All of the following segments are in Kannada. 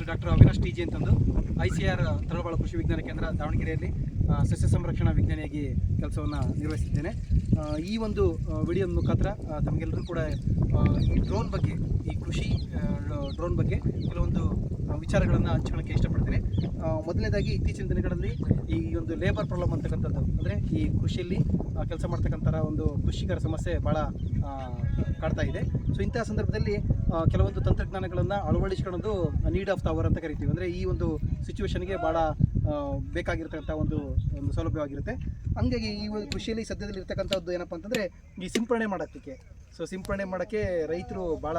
ಡಾಕ್ಟರ್ ಅವಿನಾಶ್ ಟಿ ಜಿ ಅಂತಂದು ICAR ತರಳಬಾಳು ಕೃಷಿ ವಿಜ್ಞಾನ ಕೇಂದ್ರ ದಾವಣಗೆರೆಯಲ್ಲಿ ಸಸ್ಯ ಸಂರಕ್ಷಣಾ ವಿಜ್ಞಾನಿಯಾಗಿ ಕೆಲಸವನ್ನು ನಿರ್ವಹಿಸಿದ್ದೇನೆ. ಈ ಒಂದು ವಿಡಿಯೋ ಮುಖಾಂತರ ತಮಗೆಲ್ಲರೂ ಕೂಡ ಈ ಡ್ರೋನ್ ಬಗ್ಗೆ, ಈ ಕೃಷಿ ಡ್ರೋನ್ ಬಗ್ಗೆ ಕೆಲವೊಂದು ವಿಚಾರಗಳನ್ನು ಹಂಚ್ಕೊಳ್ಳೋಕ್ಕೆ ಇಷ್ಟಪಡ್ತೀನಿ. ಮೊದಲನೇದಾಗಿ ಇತ್ತೀಚಿನ ದಿನಗಳಲ್ಲಿ ಈ ಒಂದು ಲೇಬರ್ ಪ್ರಾಬ್ಲಮ್ ಅಂತಕ್ಕಂಥದ್ದು, ಅಂದರೆ ಈ ಕೃಷಿಯಲ್ಲಿ ಕೆಲಸ ಮಾಡ್ತಕ್ಕಂಥ ಒಂದು ಕೃಷಿಕರ ಸಮಸ್ಯೆ ಭಾಳ ಕಾಡ್ತಾ ಇದೆ. ಸೊ ಇಂತಹ ಸಂದರ್ಭದಲ್ಲಿ ಕೆಲವೊಂದು ತಂತ್ರಜ್ಞಾನಗಳನ್ನು ಅಳವಡಿಸ್ಕೊಳ್ಳೋದು ನೀಡ್ ಆಫ್ ದ ಅವರ್ ಅಂತ ಕರಿತೀವಿ. ಅಂದರೆ ಈ ಒಂದು ಸಿಚುವೇಶನ್ಗೆ ಭಾಳ ಬೇಕಾಗಿರ್ತಕ್ಕಂಥ ಒಂದು ಸೌಲಭ್ಯವಾಗಿರುತ್ತೆ. ಹಂಗಾಗಿ ಈ ಒಂದು ಕೃಷಿಯಲ್ಲಿ ಸದ್ಯದಲ್ಲಿ ಇರ್ತಕ್ಕಂಥದ್ದು ಏನಪ್ಪ ಅಂತಂದರೆ ಈ ಸಿಂಪರಣೆ ಮಾಡೋಕ್ಕೆ. ಸೊ ಸಿಂಪರಣೆ ಮಾಡೋಕ್ಕೆ ರೈತರು ಭಾಳ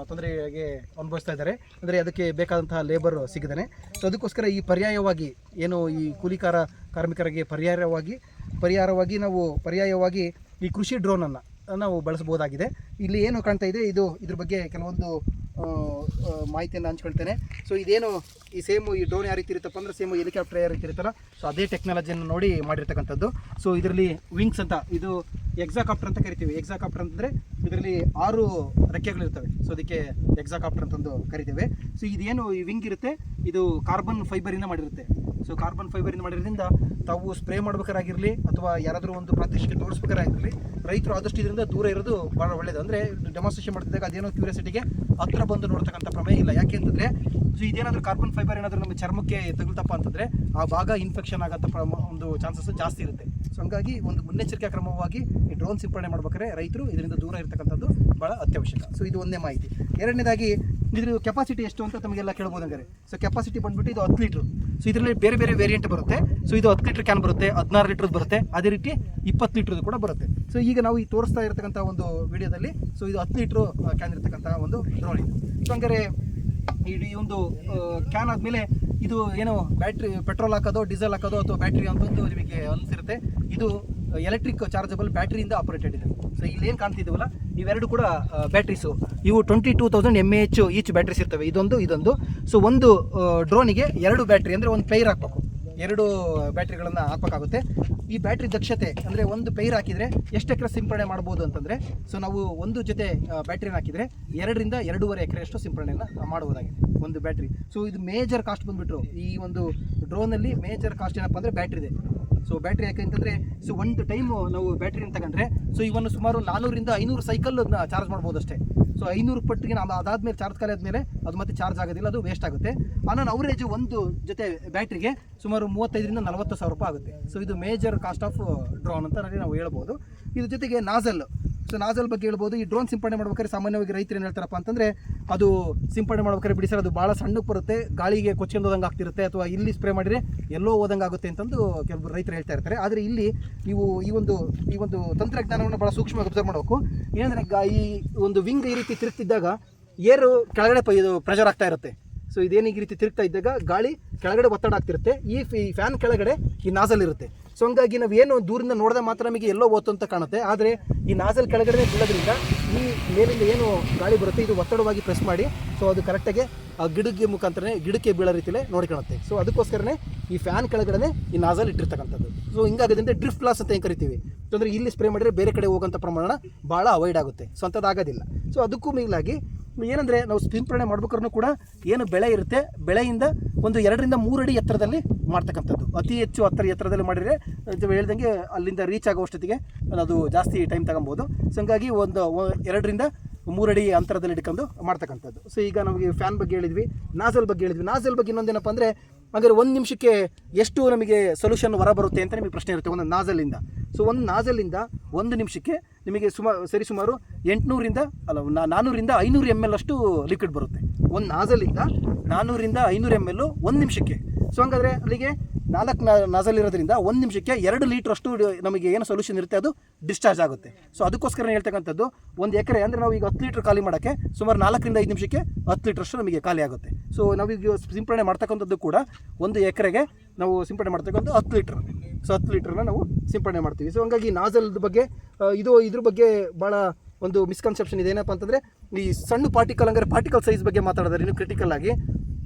ತೊಂದರೆಗೆ ಅನುಭವಿಸ್ತಾ ಇದ್ದಾರೆ. ಅಂದರೆ ಅದಕ್ಕೆ ಬೇಕಾದಂತಹ ಲೇಬರ್ ಸಿಗದೇ. ಸೊ ಅದಕ್ಕೋಸ್ಕರ ಈ ಪರ್ಯಾಯವಾಗಿ ಏನು ಈ ಕಾರ್ಮಿಕರಿಗೆ ಪರ್ಯಾಯವಾಗಿ ನಾವು ಈ ಕೃಷಿ ಡ್ರೋನನ್ನು ನಾವು ಬಳಸಬಹುದಾಗಿದೆ. ಇಲ್ಲಿ ಏನು ಕಾಣ್ತಾ ಇದೆ, ಇದ್ರ ಬಗ್ಗೆ ಕೆಲವೊಂದು ಮಾಹಿತಿಯನ್ನು ಹಂಚ್ಕೊಳ್ತೇನೆ. ಸೊ ಇದೇನು ಈ ಡ್ರೋನ್ ಯಾವ ರೀತಿ ಇರುತ್ತಪ್ಪ ಅಂದರೆ ಹೆಲಿಕಾಪ್ಟರ್ ಯಾವ ರೀತಿ ಇರುತ್ತಲ್ಲ, ಸೊ ಅದೇ ಟೆಕ್ನಾಲಜಿಯನ್ನು ನೋಡಿ ಮಾಡಿರ್ತಕ್ಕಂಥದ್ದು. ಸೊ ಇದರಲ್ಲಿ ವಿಂಗ್ಸ್ ಅಂತ, ಇದು ಎಕ್ಸಾಕಾಪ್ಟರ್ ಅಂತ ಕರಿತೀವಿ. ಎಕ್ಸಾಕಾಪ್ಟರ್ ಅಂತಂದರೆ ಇದರಲ್ಲಿ 6 ರೆಕ್ಕೆಗಳಿರ್ತವೆ. ಸೊ ಅದಕ್ಕೆ ಎಕ್ಸಾಕಾಪ್ಟರ್ ಅಂತಂದು ಕರಿತೇವೆ. ಸೊ ಇದೇನು ಈ ವಿಂಗ್ ಇರುತ್ತೆ, ಇದು ಕಾರ್ಬನ್ ಫೈಬರಿಂದ ಮಾಡಿರುತ್ತೆ. ಸೊ ಕಾರ್ಬನ್ ಫೈಬರಿಂದ ಮಾಡಿರೋದ್ರಿಂದ ತಾವು ಸ್ಪ್ರೇ ಮಾಡ್ಬೇಕಾಗಿರಲಿ ಅಥವಾ ಯಾರಾದರೂ ಒಂದು ಪ್ರಾತ್ಯಕ್ಷಿಕೆ ತೋರಿಸ್ಬೇಕಾಗಿರಲಿ, ರೈತರು ಆದಷ್ಟು ಇದರಿಂದ ದೂರ ಇರೋದು ಭಾಳ ಒಳ್ಳೆಯದು. ಅಂದರೆ ಡೆಮಾನ್ಸ್ಟ್ರೇಷನ್ ಮಾಡ್ತಿದ್ದಾಗ ಅದೇನೋ ಕ್ಯೂರಿಯಾಸಿಟಿಗೆ ಹತ್ರ ಬಂದು ನೋಡ್ತಕ್ಕಂಥ ಪ್ರಮೇಯ ಇಲ್ಲ. ಯಾಕೆ ಅಂತಂದರೆ ಸೊ ಇದೇನಾದರೂ ಕಾರ್ಬನ್ ಫೈಬರ್ ಏನಾದರೂ ನಮ್ಮ ಚರ್ಮಕ್ಕೆ ತಗುಲ್ತಪ್ಪ ಅಂತಂದರೆ ಆ ಭಾಗ ಇನ್ಫೆಕ್ಷನ್ ಆಗೋ ಒಂದು ಚಾನ್ಸಸ್ ಜಾಸ್ತಿ ಇರುತ್ತೆ. ಸೊ ಹಂಗಾಗಿ ಒಂದು ಮುನ್ನೆಚ್ಚರಿಕೆ ಕ್ರಮವಾಗಿ ಈ ಡ್ರೋನ್ ಸಿಂಪರಣೆ ಮಾಡ್ಬೇಕಾದ್ರೆ ರೈತರು ಇದರಿಂದ ದೂರ ಇರತಕ್ಕಂಥದ್ದು ಭಾಳ ಅತ್ಯವಶ್ಯಕ. ಸೊ ಇದು ಒಂದೇ ಮಾಹಿತಿ. ಎರಡನೇದಾಗಿ ಇದ್ರ ಕೆಪಾಸಿಟಿ ಎಷ್ಟು ಅಂತ ತಮಗೆಲ್ಲ ಕೇಳ್ಬೋದು. ಹಂಗಾರೆ ಸೊ ಕೆಪಾಸಿಟಿ ಬಂದುಬಿಟ್ಟು ಇದು 10 ಲೀಟ್ರು. ಸೊ ಇದರಲ್ಲಿ ಬೇರೆ ಬೇರೆ ವೇರಿಯಂಟ್ ಬರುತ್ತೆ. ಸೊ ಇದು 10 ಲೀಟ್ರ್ ಕ್ಯಾನ್ ಬರುತ್ತೆ, 16 ಲೀಟ್ರದ್ದು ಬರುತ್ತೆ, ಅದೇ ರೀತಿ 20 ಲೀಟ್ರದ್ದು ಕೂಡ ಬರುತ್ತೆ. ಸೊ ಈಗ ನಾವು ಈ ತೋರಿಸ್ತಾ ಇರತಕ್ಕಂಥ ಒಂದು ವಿಡಿಯೋದಲ್ಲಿ ಸೊ ಇದು 10 ಲೀಟ್ರು ಕ್ಯಾನ್ ಇರತಕ್ಕಂಥ ಒಂದು ಡ್ರೋನ್ ಇದು. ಸೊ ಹಂಗಾರೆ ಈ ಒಂದು ಕ್ಯಾನ್ ಆದಮೇಲೆ ಇದು ಏನು ಪೆಟ್ರೋಲ್ ಹಾಕೋದು, ಡೀಸೆಲ್ ಹಾಕೋದು ಅಥವಾ ಬ್ಯಾಟ್ರಿ ಅಂತಂದು ನಿಮಗೆ ಅನಿಸಿರುತ್ತೆ. ಇದು ಎಲೆಕ್ಟ್ರಿಕ್ ಚಾರ್ಜಬಲ್ ಬ್ಯಾಟ್ರಿಯಿಂದ ಆಪರೇಟೆಡ್ ಇದೆ. ಸೊ ಇಲ್ಲಿ ಏನು ಕಾಣ್ತಿದ್ದೀವಲ್ಲ, ಇವೆರಡು ಕೂಡ ಬ್ಯಾಟ್ರೀಸು. ಇವು 22,000 mAh ಈಚ್ ಬ್ಯಾಟ್ರೀಸ್ ಇರ್ತವೆ, ಇದೊಂದು. ಸೊ ಒಂದು ಡ್ರೋನಿಗೆ 2 ಬ್ಯಾಟ್ರಿ, ಅಂದರೆ ಒಂದು ಪೈರ್ ಹಾಕಬೇಕು, 2 ಬ್ಯಾಟ್ರಿಗಳನ್ನು ಹಾಕಬೇಕಾಗುತ್ತೆ. ಈ ಬ್ಯಾಟ್ರಿ ದಕ್ಷತೆ ಅಂದರೆ ಒಂದು ಪೈರ್ ಹಾಕಿದರೆ ಎಷ್ಟು ಎಕರೆ ಸಿಂಪರಣೆ ಮಾಡ್ಬೋದು ಅಂತಂದರೆ, ಸೊ ನಾವು ಒಂದು ಜೊತೆ ಬ್ಯಾಟ್ರಿನ ಹಾಕಿದರೆ 2 ರಿಂದ 2.5 ಎಕರೆಯಷ್ಟು ಸಿಂಪರಣೆಯನ್ನು ಮಾಡ್ಬೋದಾಗಿದೆ ಒಂದು ಬ್ಯಾಟ್ರಿ. ಸೊ ಇದು ಮೇಜರ್ ಕಾಸ್ಟ್ ಬಂದುಬಿಟ್ರು ಈ ಒಂದು ಡ್ರೋನಲ್ಲಿ ಮೇಜರ್ ಕಾಸ್ಟ್ ಏನಪ್ಪ ಅಂದರೆ ಬ್ಯಾಟ್ರಿ ಇದೆ. ಸೊ ಬ್ಯಾಟ್ರಿ ಯಾಕೆ ಅಂತಂದರೆ, ಸೊ ಒಂದು ಟೈಮು ನಾವು ಬ್ಯಾಟ್ರಿನ ತಗೊಂಡ್ರೆ ಸೊ ಇವನ್ನು ಸುಮಾರು 400 ರಿಂದ 500 ಸೈಕಲ್ ಚಾರ್ಜ್ ಮಾಡ್ಬೋದು ಅಷ್ಟೇ. ಸೊ 500 ಪಟ್ಟಿಗೆ ನಾವು ಅದಾದಮೇಲೆ ಚಾರ್ಜ್ ಖಾಲಿ ಆದಮೇಲೆ ಅದು ಮತ್ತೆ ಚಾರ್ಜ್ ಆಗೋದಿಲ್ಲ, ಅದು ವೇಸ್ಟ್ ಆಗುತ್ತೆ. ಆನ್ ಅವರೇಜ್ ಒಂದು ಜೊತೆ ಬ್ಯಾಟ್ರಿಗೆ ಸುಮಾರು 35,000 ರಿಂದ 40,000 ರೂಪಾಯಿ ಆಗುತ್ತೆ. ಸೊ ಇದು ಮೇಜರ್ ಕಾಸ್ಟ್ ಆಫ್ ಡ್ರೋನ್ ಅಂತ ನಾವು ಹೇಳ್ಬೋದು. ಇದ್ರ ಜೊತೆಗೆ ನಾಜಲ್ ಬಗ್ಗೆ ಹೇಳ್ಬೋದು. ಈ ಡ್ರೋನ್ ಸಿಂಪರಣೆ ಮಾಡ್ಬೇಕಾದ್ರೆ ಸಾಮಾನ್ಯವಾಗಿ ರೈತರು ಏನು ಹೇಳ್ತಾರಪ್ಪ ಅಂತಂದರೆ, ಅದು ಸಿಂಪರಣೆ ಮಾಡ್ಬೇಕಾದ್ರೆ ಬಿಡಿಸೋದು ಅದು ಭಾಳ ಸಣ್ಣಕ್ಕೆ ಬರುತ್ತೆ, ಗಾಳಿಗೆ ಕೊಚ್ಕೊಂಡು ಹೋದಂಗೆ ಆಗ್ತಿರುತ್ತೆ, ಅಥವಾ ಇಲ್ಲಿ ಸ್ಪ್ರೇ ಮಾಡಿದರೆ ಎಲ್ಲೋ ಹೋದಂಗೆ ಆಗುತ್ತೆ ಅಂತಂದು ಕೆಲವರು ರೈತರು ಹೇಳ್ತಾ ಇರ್ತಾರೆ. ಆದರೆ ಇಲ್ಲಿ ನೀವು ಈ ಒಂದು ತಂತ್ರಜ್ಞಾನವನ್ನು ಭಾಳ ಸೂಕ್ಷ್ಮವಾಗಿ ಅಬ್ಸರ್ವ್ ಮಾಡಬೇಕು. ಏನಂದರೆ ಈ ಒಂದು ವಿಂಗ್ ಈ ರೀತಿ ತಿರುಗ್ತಿದ್ದಾಗ ಏರು ಕೆಳಗಡೆ ಪ್ರೆಷರ್ ಆಗ್ತಾ ಇರುತ್ತೆ. ಸೊ ಇದೇನು ಈ ರೀತಿ ತಿರುಗ್ತಾ ಇದ್ದಾಗ ಗಾಳಿ ಕೆಳಗಡೆ ಒತ್ತಡ ಆಗ್ತಿರುತ್ತೆ. ಈ ಫ್ಯಾನ್ ಕೆಳಗಡೆ ಈ ನಾಜಲ್ ಇರುತ್ತೆ. ಸೊ ಹಂಗಾಗಿ ನಾವು ಏನು ದೂರಿಂದ ನೋಡಿದ್ರೆ ಮಾತ್ರ ನಮಗೆ ಎಲ್ಲೋ ಓತು ಅಂತ ಕಾಣುತ್ತೆ. ಆದರೆ ಈ ನಾಜಲ್ ಕೆಳಗಡೆ ಬೀಳೋದ್ರಿಂದ ಈ ಮೇಲಿಂದ ಏನು ಗಾಳಿ ಬರುತ್ತೆ ಇದು ಒತ್ತಡವಾಗಿ ಪ್ರೆಸ್ ಮಾಡಿ ಸೊ ಅದು ಕರೆಕ್ಟಾಗಿ ಆ ಗಿಡಕ್ಕೆ ಬೀಳೋ ರೀತಿಯಲ್ಲೇ ನೋಡ್ಕೊಳುತ್ತೆ. ಸೊ ಅದಕ್ಕೋಸ್ಕರನೇ ಈ ಫ್ಯಾನ್ ಕೆಳಗಡೆ ಈ ನಾಜಲ್ ಇಟ್ಟಿರ್ತಕ್ಕಂಥದ್ದು. ಸೊ ಹಿಂಗಾಗೋದ್ರಿಂದ ಡ್ರಿಫ್ಟ್ ಲಾಸ್ ಅಂತ ಏನು ಕರಿತೀವಿ. ಸೊ ಅಂದರೆ ಇಲ್ಲಿ ಸ್ಪ್ರೇ ಮಾಡಿದರೆ ಬೇರೆ ಕಡೆ ಹೋಗೋಂಥ ಪ್ರಮಾಣ ಭಾಳ ಅವಾಯ್ಡ್ ಆಗುತ್ತೆ. ಸೊ ಅಂಥದ್ದಾಗೋದಿಲ್ಲ. ಸೊ ಅದಕ್ಕೂ ಮಿಗಿಲಾಗಿ ಏನಂದರೆ ನಾವು ಸಿಂಪರಣೆ ಮಾಡ್ಬೇಕಾದ್ರೂ ಕೂಡ ಏನು ಬೆಳೆ ಇರುತ್ತೆ, ಬೆಳೆಯಿಂದ ಒಂದು 2 ರಿಂದ 3 ಅಡಿ ಎತ್ತರದಲ್ಲಿ ಮಾಡ್ತಕ್ಕಂಥದ್ದು. ಅತಿ ಹೆಚ್ಚು ಎತ್ತರದಲ್ಲಿ ಮಾಡಿದರೆ ಹೇಳ್ದಂಗೆ ಅಲ್ಲಿಂದ ರೀಚ್ ಆಗೋಷ್ಟೊತ್ತಿಗೆ ಅದು ಜಾಸ್ತಿ ಟೈಮ್ ತಗೊಬೋದು. ಸೊ ಹಂಗಾಗಿ ಒಂದು 2 ರಿಂದ 3 ಅಡಿ ಅಂತರದಲ್ಲಿ ಇಟ್ಕೊಂಡು ಮಾಡ್ತಕ್ಕಂಥದ್ದು. ಸೊ ಈಗ ನಮಗೆ ಫ್ಯಾನ್ ಬಗ್ಗೆ ಹೇಳಿದ್ವಿ, ನಾಜಲ್ ಬಗ್ಗೆ ಇನ್ನೊಂದೇನಪ್ಪ ಅಂದರೆ, ಹಾಗಾದ್ರೆ 1 ನಿಮಿಷಕ್ಕೆ ಎಷ್ಟು ನಮಗೆ ಸೊಲ್ಯೂಷನ್ ಹೊರ ಬರುತ್ತೆ ಅಂತ ನಿಮಗೆ ಪ್ರಶ್ನೆ ಇರುತ್ತೆ ಒಂದು ನಾಜಲಿಂದ. ಸೊ ಒಂದು ನಾಜಲಿಂದ 1 ನಿಮಿಷಕ್ಕೆ ನಿಮಗೆ ಸುಮಾರು 400 ರಿಂದ 500 ml ಅಷ್ಟು ಲಿಕ್ವಿಡ್ ಬರುತ್ತೆ. ಒಂದು ನಾಜಲಿಂದ 400 ರಿಂದ 500 ml 1 ನಿಮಿಷಕ್ಕೆ. ಸೊ ಹಂಗಾದರೆ ಅಲ್ಲಿಗೆ 4 ನಾಜಲ್ ಇರೋದ್ರಿಂದ 1 ನಿಮಿಷಕ್ಕೆ 2 ಲೀಟ್ರ್ ಅಷ್ಟು ನಮಗೆ ಏನು ಸೊಲ್ಯೂಷನ್ ಇರುತ್ತೆ ಅದು ಡಿಸ್ಚಾರ್ಜ್ ಆಗುತ್ತೆ. ಸೊ ಅದಕ್ಕೋಸ್ಕರ ಹೇಳ್ತಕ್ಕಂಥದ್ದು 1 ಎಕರೆ ಅಂದರೆ ನಾವು ಈಗ 10 ಲೀಟ್ರ್ ಖಾಲಿ ಮಾಡೋಕ್ಕೆ ಸುಮಾರು 4 ರಿಂದ 5 ನಿಮಿಷಕ್ಕೆ 10 ಲೀಟ್ರ್ ಅಷ್ಟು ನಮಗೆ ಖಾಲಿ ಆಗುತ್ತೆ. ಸೊ ನಾವೀಗ ಸಿಂಪರಣೆ ಮಾಡ್ತಕ್ಕಂಥದ್ದು ಕೂಡ 1 ಎಕರೆಗೆ ನಾವು ಸಿಂಪರಣೆ ಮಾಡ್ತಕ್ಕಂಥ 10 ಲೀಟ್ರ್. ಸೊ 10 ಲೀಟ್ರನ್ನ ನಾವು ಸಿಂಪರಣೆ ಮಾಡ್ತೀವಿ. ಸೊ ಹಂಗಾಗಿ ನಾಜಲ್ದ ಬಗ್ಗೆ ಇದ್ರ ಬಗ್ಗೆ ಭಾಳ ಒಂದು ಮಿಸ್ಕನ್ಸೆಪ್ಷನ್ ಇದೆ. ಏನಪ್ಪ ಅಂತಂದರೆ, ಈ ಸಣ್ಣ ಪಾರ್ಟಿಕಲ್ ಸೈಜ್ ಬಗ್ಗೆ ಮಾತಾಡಿದ್ರೆ ಇನ್ನು ಕ್ರಿಟಿಕಲ್ ಆಗಿ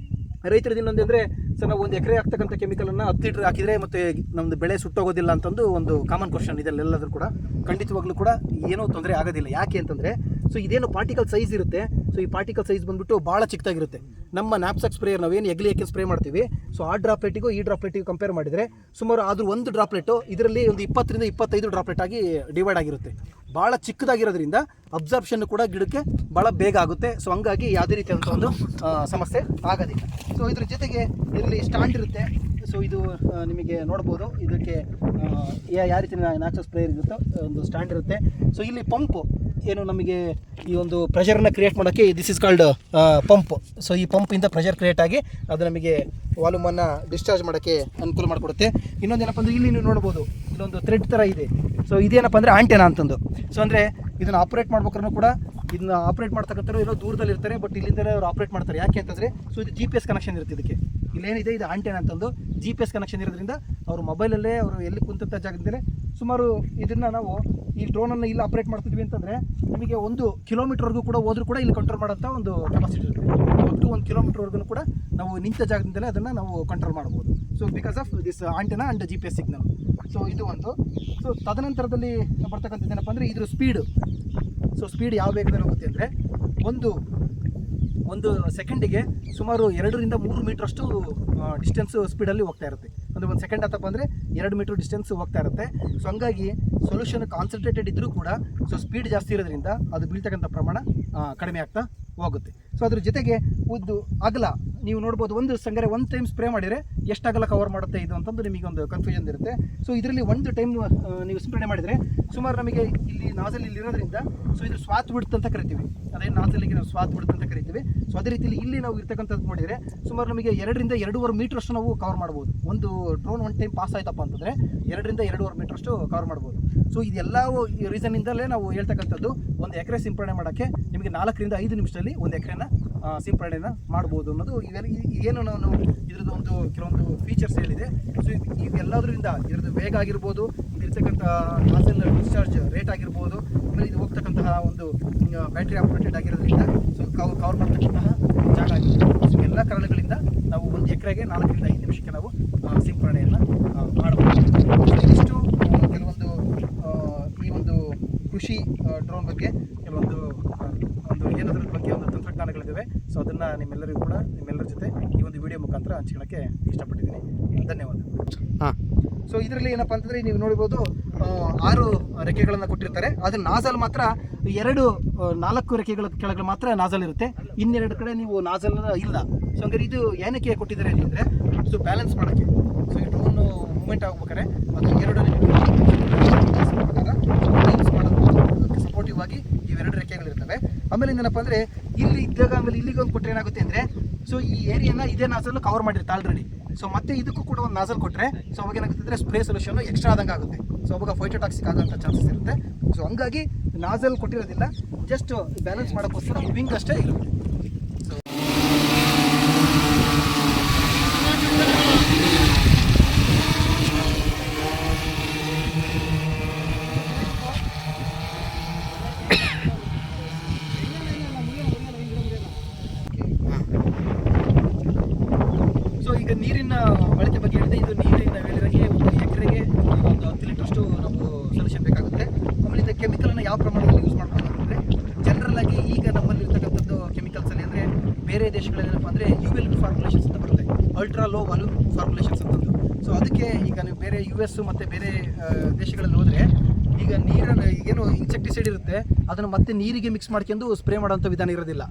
ರೈತರದ್ದು ಇನ್ನೊಂದು ಅಂದರೆ, ಸರ್ ನಾವು 1 ಎಕರೆ ಹಾಕ್ತಕ್ಕಂಥ ಕೆಮಿಕಲನ್ನು 10 ಲೀಟ್ರ್ ಹಾಕಿದರೆ ಮತ್ತು ನಮ್ಮದು ಬೆಳೆ ಸುಟ್ಟೋಗೋದಿಲ್ಲ ಅಂತಂದು ಒಂದು ಕಾಮನ್ ಕ್ವಶನ್ ಇದೆ ಎಲ್ಲಾದರೂ ಕೂಡ. ಖಂಡಿತವಾಗ್ಲೂ ಕೂಡ ಏನೂ ತೊಂದರೆ ಆಗೋದಿಲ್ಲ. ಯಾಕೆ ಅಂತಂದರೆ, ಸೊ ಇದೇನು ಪಾರ್ಟಿಕಲ್ ಸೈಜ್ ಇರುತ್ತೆ, ಸೊ ಈ ಪಾರ್ಟಿಕಲ್ ಸೈಜ್ ಬಂದ್ಬಿಟ್ಟು ಭಾಳ ಚಿಕ್ಕದಾಗಿರುತ್ತೆ. ನಮ್ಮ ನ್ಯಾಪ್ಸಾಕ್ ಸ್ಪ್ರೇಯರ್ ನಾವೇನು ಎಗ್ಲಿಯಕ್ಕೆ ಸ್ಪ್ರೇ ಮಾಡ್ತೀವಿ, ಸೊ ಆ ಡ್ರಾಪ್ಲೆಟಿಗೂ ಈ ಡ್ರಾಪ್ಲೆಟಿಗೂ ಕಂಪೇರ್ ಮಾಡಿದರೆ ಸುಮಾರು ಆದರೂ ಒಂದು ಡ್ರಾಪ್ಲೆಟು ಇದರಲ್ಲಿ ಒಂದು 20 ರಿಂದ 25 ಡ್ರಾಪ್ಲೆಟ್ ಆಗಿ ಡಿವೈಡ್ ಆಗಿರುತ್ತೆ. ಭಾಳ ಚಿಕ್ಕದಾಗಿರೋದ್ರಿಂದ ಅಬ್ಸಾರ್ಪ್ಷನ್ ಕೂಡ ಗಿಡಕ್ಕೆ ಭಾಳ ಬೇಗ ಆಗುತ್ತೆ. ಸೊ ಹಂಗಾಗಿ ಯಾವುದೇ ರೀತಿಯಾದಂಥ ಒಂದು ಸಮಸ್ಯೆ ಆಗೋದಿಲ್ಲ. ಸೊ ಇದ್ರ ಜೊತೆಗೆ ಇದರಲ್ಲಿ ಸ್ಟ್ಯಾಂಡ್ ಇರುತ್ತೆ. ಸೊ ಇದು ನಿಮಗೆ ನೋಡ್ಬೋದು, ಇದಕ್ಕೆ ಯಾವ ರೀತಿ ನ್ಯಾಚುರಲ್ ಸ್ಪ್ರೇಯರ್ ಇರುತ್ತೋ ಒಂದು ಸ್ಟ್ಯಾಂಡ್ ಇರುತ್ತೆ. ಸೊ ಇಲ್ಲಿ ಪಂಪು ಏನು ನಮಗೆ ಈ ಒಂದು ಪ್ರೆಷರನ್ನು ಕ್ರಿಯೇಟ್ ಮಾಡೋಕ್ಕೆ this is called pump. So ಈ ಪಂಪಿಂದ ಪ್ರೆಷರ್ ಕ್ರಿಯೇಟ್ ಆಗಿ ಅದು ನಮಗೆ ವಾಲ್ಯೂಮನ್ನು ಡಿಸ್ಚಾರ್ಜ್ ಮಾಡೋಕ್ಕೆ ಅನುಕೂಲ ಮಾಡಿಕೊಡುತ್ತೆ. ಇನ್ನೊಂದೇನಪ್ಪ ಅಂದರೆ ಇಲ್ಲಿ ನೀವು ನೋಡ್ಬೋದು, ಇಲ್ಲೊಂದು ಥ್ರೆಡ್ ಥರ ಇದೆ. ಸೊ ಇದೇನಪ್ಪ ಅಂದರೆ ಆಂಟೆನಾ ಅಂತಂದು. ಸೊ ಅಂದರೆ ಇದನ್ನು ಆಪ್ರೇಟ್ ಮಾಡ್ಬೇಕಾದ್ರೂ ಕೂಡ ಇದನ್ನ ಆಪ್ರೇಟ್ ಮಾಡ್ತಕ್ಕಂಥವ್ರು ಏನೋ ದೂರದಲ್ಲಿ ಇರ್ತಾರೆ, ಬಟ್ ಇಲ್ಲಿಂದಲೇ ಅವರು ಆಪ್ರೇಟ್ ಮಾಡ್ತಾರೆ. ಯಾಕೆ ಅಂತಂದರೆ ಸೊ ಇದು GPS ಕನೆಕ್ಷನ್ ಇರುತ್ತೆ. ಇದಕ್ಕೆ ಇಲ್ಲೇನಿದೆ ಇದು ಆಂಟೆನಾ ಅಂತಂದು GPS ಕನೆಕ್ಷನ್ ಇರೋದ್ರಿಂದ ಅವರು ಮೊಬೈಲಲ್ಲೇ ಅವರು ಎಲ್ಲಿ ಕುಂತಂಥ ಜಾಗದಿಂದಲೇ ಸುಮಾರು ಇದನ್ನು ನಾವು ಈ ಡ್ರೋನನ್ನು ಇಲ್ಲಿ ಆಪ್ರೇಟ್ ಮಾಡ್ತಿದ್ವಿ ಅಂತಂದರೆ ನಿಮಗೆ 1 ಕಿಲೋಮೀಟರ್ವರೆಗೂ ಕೂಡ ಹೋದರೂ ಕೂಡ ಇಲ್ಲಿ ಕಂಟ್ರೋಲ್ ಮಾಡೋಂಥ ಒಂದು ಕೆಪಾಸಿಟಿ ಇರುತ್ತೆ. ಅಪ್ ಟು 1 ಕಿಲೋಮೀಟರ್ವರೆಗೂ ಕೂಡ ನಾವು ನಿಂತ ಜಾಗದಿಂದಲೇ ಅದನ್ನು ನಾವು ಕಂಟ್ರೋಲ್ ಮಾಡ್ಬೋದು. So because of this antenna and GPS signal. So ಇದು ಒಂದು. ಸೊ ತದನಂತರದಲ್ಲಿ ಬರ್ತಕ್ಕಂಥದ್ದು ಏನಪ್ಪ ಅಂದರೆ ಇದ್ರ ಸ್ಪೀಡು. ಸೊ ಸ್ಪೀಡ್ ಯಾವ ವೇಗದಲ್ಲಿ ಹೋಗುತ್ತೆ ಅಂದರೆ ಒಂದು ಸೆಕೆಂಡಿಗೆ ಸುಮಾರು 2 ರಿಂದ 3 ಮೀಟ್ರಷ್ಟು ಡಿಸ್ಟೆನ್ಸ್ ಸ್ಪೀಡಲ್ಲಿ ಹೋಗ್ತಾ ಇರುತ್ತೆ. ಅಂದರೆ ಒಂದು ಸೆಕೆಂಡ್ ಆತಪ್ಪ ಅಂದರೆ 2 ಮೀಟ್ರ್ ಡಿಸ್ಟೆನ್ಸ್ ಹೋಗ್ತಾ ಇರುತ್ತೆ. ಸೊ ಹಂಗಾಗಿ ಸೊಲ್ಯೂಷನ್ ಕಾನ್ಸಂಟ್ರೇಟೆಡ್ ಇದ್ದರೂ ಕೂಡ ಸೊ ಸ್ಪೀಡ್ ಜಾಸ್ತಿ ಇರೋದ್ರಿಂದ ಅದು ಬೀಳ್ತಕ್ಕಂಥ ಪ್ರಮಾಣ ಕಡಿಮೆ ಆಗ್ತಾ ಹೋಗುತ್ತೆ. ಸೊ ಅದ್ರ ಜೊತೆಗೆ ಉದ್ದು ಅಗಲ ನೀವು ನೋಡ್ಬೋದು, ಒಂದು ಟೈಮ್ ಸ್ಪ್ರೇ ಮಾಡಿದರೆ ಎಷ್ಟು ಅಗಲ ಕವರ್ ಮಾಡುತ್ತೆ ಇದು ಅಂತಂದು ನಿಮಗೆ ಒಂದು ಕನ್ಫ್ಯೂಷನ್ ಇರುತ್ತೆ. ಸೊ ಇದರಲ್ಲಿ ಒಂದು ಟೈಮ್ ನೀವು ಸ್ಪ್ರೇ ಮಾಡಿದರೆ ಸುಮಾರು ನಮಗೆ ಇಲ್ಲಿ ನಾಜಲ್ ಇಲ್ಲಿ ಇರೋದ್ರಿಂದ ಸೊ ಇದು ಸ್ವಾತ್ ಬಿಡುತ್ತೆ ಅಂತ ಕರಿತೀವಿ. ಅದೇನು ನಾಜಲಿಗೆ ನಾವು ಸ್ವಾತ್ ಬಿಡುತ್ತೆ ಅಂತ ಕರಿತೀವಿ. ಸೊ ಅದೇ ರೀತಿಯಲ್ಲಿ ಇಲ್ಲಿ ನಾವು ಇರ್ತಕ್ಕಂಥದ್ದು ನೋಡಿದರೆ ಸುಮಾರು ನಮಗೆ 2 ರಿಂದ 2.5 ಮೀಟ್ರಷ್ಟು ನಾವು ಕವರ್ ಮಾಡ್ಬೋದು. ಒಂದು ಡ್ರೋನ್ ಒಂದು ಟೈಮ್ ಪಾಸ್ ಆಯ್ತಪ್ಪ ಅಂತಂದರೆ 2 ರಿಂದ 2.5 ಮೀಟ್ರಷ್ಟು ಕವರ್ ಮಾಡ್ಬೋದು. ಸೊ ಇದೆಲ್ಲ ರೀಸನ್ನಿಂದಲೇ ನಾವು ಹೇಳ್ತಕ್ಕಂಥದ್ದು ಒಂದು ಎಕರೆ ಸಿಂಪಡಣೆ ಮಾಡೋಕ್ಕೆ ನಿಮಗೆ 4 ರಿಂದ 5 ನಿಮಿಷದಲ್ಲಿ ಒಂದು ಎಕರೆನ ಸಿಂಪಡಣೆಯನ್ನು ಮಾಡ್ಬೋದು ಅನ್ನೋದು ಏನು ನಾನು ಇದ್ರದ್ದು ಒಂದು ಕೆಲವೊಂದು ಫೀಚರ್ಸ್ ಹೇಳಿದೆ. ಸೊ ಇವೆಲ್ಲದರಿಂದ ಇದ್ರದ್ದು ವೇಗ ಆಗಿರ್ಬೋದು, ಇರ್ತಕ್ಕಂಥ ನಾಜಲ್ ಡಿಸ್ಚಾರ್ಜ್ ರೇಟ್ ಆಗಿರ್ಬೋದು, ಆಮೇಲೆ ಇದು ಹೋಗ್ತಕ್ಕಂತಹ ಒಂದು ಬ್ಯಾಟ್ರಿ ಆಪ್ರೇಟೆಡ್ ಆಗಿರೋದ್ರಿಂದ ಸೊ ಕವರ್ ಮಾಡ್ತಕ್ಕಂತಹ ಜಾಗ ಆಗಿರ್ಬೋದು. ಸೊ ಎಲ್ಲ ಕಾರಣಗಳಿಂದ ನಾವು ಒಂದು ಎಕರೆಗೆ 4 ರಿಂದ 5 ನಿಮಿಷಕ್ಕೆ ನಾವು ಸಿಂಪಡಣೆಯನ್ನು ಮಾಡಬಹುದು. ಇಷ್ಟು ಕೆಲವೊಂದು ಈ ಒಂದು ಕೃಷಿ ಡ್ರೋನ್ ಬಗ್ಗೆ ಕೆಲವೊಂದು ಏನದ್ರ ಬಗ್ಗೆ ಒಂದು ತಂತ್ರಜ್ಞಾನಗಳಿದ್ದಾವೆ. ಸೊ ಅದನ್ನು ನಿಮ್ಮೆಲ್ಲರ ಜೊತೆ ಈ ಒಂದು ವಿಡಿಯೋ ಮುಖಾಂತರ ಹಂಚ್ಕೊಳ್ಳೋಕ್ಕೆ ಇಷ್ಟಪಟ್ಟಿದ್ದೀನಿ. ಧನ್ಯವಾದ. ಸೊ ಇದರಲ್ಲಿ ಏನಪ್ಪ ಅಂತಂದರೆ ನೀವು ನೋಡ್ಬೋದು 6 ರೆಕ್ಕೆಗಳನ್ನು ಕೊಟ್ಟಿರ್ತಾರೆ. ಆದರೆ ನಾಜಲ್ ಮಾತ್ರ 4 ರೆಕ್ಕೆಗಳ ಕೆಳಗೆ ಮಾತ್ರ ನಾಜಲ್ ಇರುತ್ತೆ. ಇನ್ನೆರಡು ಕಡೆ ನೀವು ನಾಜಲ್ ಇಲ್ಲ. ಸೊ ಹಂಗಾರೆ ಇದು ಏನಕ್ಕೆ ಕೊಟ್ಟಿದ್ದಾರೆ ಅಂತಂದರೆ ಸೊ ಬ್ಯಾಲೆನ್ಸ್ ಮಾಡೋಕ್ಕೆ. ಸೊ ಈ ಡ್ರೋನ್ ಮೂಮೆಂಟ್ ಆಗ್ಬೇಕಾದ್ರೆ ಅದು 2 ಸಪೋರ್ಟಿವ್ ಆಗಿ ಇವೆರಡು ರೆಕ್ಕೆಗಳಿರ್ತವೆ. ಆಮೇಲೆ ಏನಪ್ಪ ಅಂದರೆ ಇಲ್ಲಿ ಇದ್ದಾಗ ಆಮೇಲೆ ಇಲ್ಲಿಗೆ ಒಂದು ಕೊಟ್ಟರೆ ಏನಾಗುತ್ತೆ ಅಂದರೆ ಸೊ ಈ ಏರಿಯಾನ ಇದೇ ನಾಜಲ್ ಕವರ್ ಮಾಡಿರುತ್ತೆ ಆಲ್ರೆಡಿ. ಸೊ ಮತ್ತೆ ಇದಕ್ಕೂ ಕೂಡ ಒಂದು ನಾಜಲ್ ಕೊಟ್ಟರೆ ಸೊ ಅವಾಗ ಏನಾಗುತ್ತೆ ಅಂದರೆ ಸ್ಪ್ರೇ ಸೊಲ್ಯೂಷನ್ ಎಕ್ಸ್ಟ್ರಾ ಆದಂಗೆ ಆಗುತ್ತೆ. ಸೊ ಅವಾಗ ಫೈಟೋಟಾಕ್ಸಿಕ್ ಆಗೋಂಥ ಚಾನ್ಸಸ್ ಇರುತ್ತೆ. ಸೊ ಹಂಗಾಗಿ ನಾಜಲ್ ಕೊಟ್ಟಿರೋದಿಲ್ಲ, ಜಸ್ಟ್ ಬ್ಯಾಲೆನ್ಸ್ ಮಾಡೋಕ್ಕೋಸ್ಕರ ವಿಂಗ್ ಅಷ್ಟೇ ಇರುತ್ತೆ. ಸೊ ಈಗ ನೀರಿನ ಬಳಕೆ ಬಗ್ಗೆ ಹೇಳಿದೆ. ಇದು ನೀರಿನ ವೇಳೆಗೆ ಒಂದು ಎಕರೆಗೆ ಒಂದು 10 ಲೀಟ್ರಷ್ಟು ನಾವು ಸೊಲ್ಯೂಷನ್ ಬೇಕಾಗುತ್ತೆ. ಆಮೇಲೆ ಇದು ಕೆಮಿಕಲನ್ನು ಯಾವ ಪ್ರಮಾಣದಲ್ಲಿ ಯೂಸ್ ಮಾಡ್ಬೋದು ಅಂದರೆ ಜನರಲ್ ಆಗಿ ಈಗ ನಮ್ಮಲ್ಲಿ ಇರ್ತಕ್ಕಂಥದ್ದು ಕೆಮಿಕಲ್ಸಲ್ಲಿ ಅಂದರೆ ಬೇರೆ ದೇಶಗಳೇನಪ್ಪ ಅಂದರೆ UL ಫಾರ್ಮುಲೇಷನ್ಸ್ ಅಂತ ಬರುತ್ತೆ, ಅಲ್ಟ್ರಾ ಲೋ ವಾಲ್ಯೂಮ್ ಫಾರ್ಮುಲೇಷನ್ಸ್ ಅಂತಂದು. ಸೊ ಅದಕ್ಕೆ ಈಗ ನೀವು ಬೇರೆ US ಮತ್ತು ಬೇರೆ ದೇಶಗಳಲ್ಲಿ ಹೋದರೆ ಈಗ ನೀರನ್ನು ಏನು ಇನ್ಸೆಕ್ಟಿಸೈಡ್ ಇರುತ್ತೆ ಅದನ್ನು ಮತ್ತೆ ನೀರಿಗೆ ಮಿಕ್ಸ್ ಮಾಡ್ಕೊಂಡು ಸ್ಪ್ರೇ ಮಾಡೋಂಥ ವಿಧಾನ ಇರೋದಿಲ್ಲ.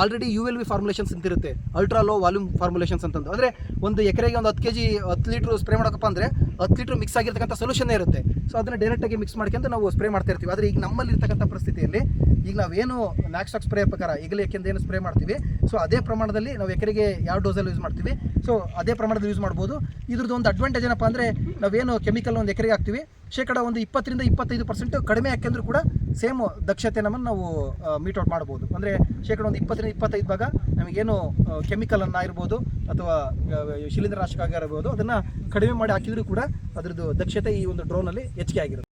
ಆಲ್ರೆಡಿ ULV ಫಾರ್ಮುಲೇಷನ್ಸ್ ಅಂತಿರುತ್ತೆ, ಅಲ್ಟ್ರಾ ಲೋ ವಾಲ್ಯೂಮ್ ಫಾರ್ಮುಲೇಷನ್ಸ್ ಅಂತಂದು. ಅಂದರೆ ಒಂದು ಎಕರೆಗೆ ಒಂದು 10 kg 10 ಲೀಟ್ರ್ ಸ್ಪ್ರೇ ಮಾಡೋಕ್ಕಪ್ಪ ಅಂದರೆ 10 ಲೀಟ್ರ್ ಮಿಕ್ಸ್ ಆಗಿರ್ತಕ್ಕಂಥ ಸೊಲ್ಯೂಷನ್ನೇ ಇರುತ್ತೆ. ಸೊ ಅದನ್ನು ಡೈರೆಕ್ಟಾಗಿ ಮಿಕ್ಸ್ ಮಾಡ್ಕೊಂಡು ನಾವು ಸ್ಪ್ರೇ ಮಾಡ್ತಾ ಇರ್ತೀವಿ. ಆದರೆ ಈಗ ನಮ್ಮಲ್ಲಿ ಇರ್ತಕ್ಕಂಥ ಪರಿಸ್ಥಿತಿಯಲ್ಲಿ ಈಗ ನಾವೇನು ನ್ಯಾಕ್ಸ್ಟಾಕ್ ಸ್ಪ್ರೇ ಪ್ರಕಾರ ಈಗಲೇ ಯಾಕೆಂದು ಏನು ಸ್ಪ್ರೇ ಮಾಡ್ತೀವಿ ಸೊ ಅದೇ ಪ್ರಮಾಣದಲ್ಲಿ ನಾವು ಎಕರೆಗೆ ಯಾವ ಡೋಸಲ್ಲಿ ಯೂಸ್ ಮಾಡ್ತೀವಿ ಸೊ ಅದೇ ಪ್ರಮಾಣದಲ್ಲಿ ಯೂಸ್ ಮಾಡ್ಬೋದು. ಇದ್ರದ್ದು ಒಂದು ಅಡ್ವಾಂಟೇಜ್ ಏನಪ್ಪ ಅಂದರೆ ನಾವೇನು ಕೆಮಿಕಲ್ ಒಂದು ಎಕರೆಗೆ ಹಾಕ್ತೀವಿ ಶೇಕಡ ಒಂದು 20 ರಿಂದ 25% ಕಡಿಮೆ ಹಾಕಿದ್ರು ಕೂಡ ಸೇಮ್ ದಕ್ಷತೆ ನಮ್ಮನ್ನು ನಾವು ಮೀಟ್ ಔಟ್ ಮಾಡ್ಬೋದು. ಅಂದರೆ ಶೇಕಡ ಒಂದು 20 ರಿಂದ 25 ಭಾಗ ನಮಗೇನು ಕೆಮಿಕಲನ್ನು ಇರ್ಬೋದು ಅಥವಾ ಶಿಲೀಂಧ್ರನಾಶಕ ಆಗಿರ್ಬೋದು ಅದನ್ನು ಕಡಿಮೆ ಮಾಡಿ ಹಾಕಿದರೂ ಕೂಡ ಅದರದ್ದು ದಕ್ಷತೆ ಈ ಒಂದು ಡ್ರೋನಲ್ಲಿ ಹೆಚ್ಚಿಗೆ ಆಗಿರುತ್ತೆ.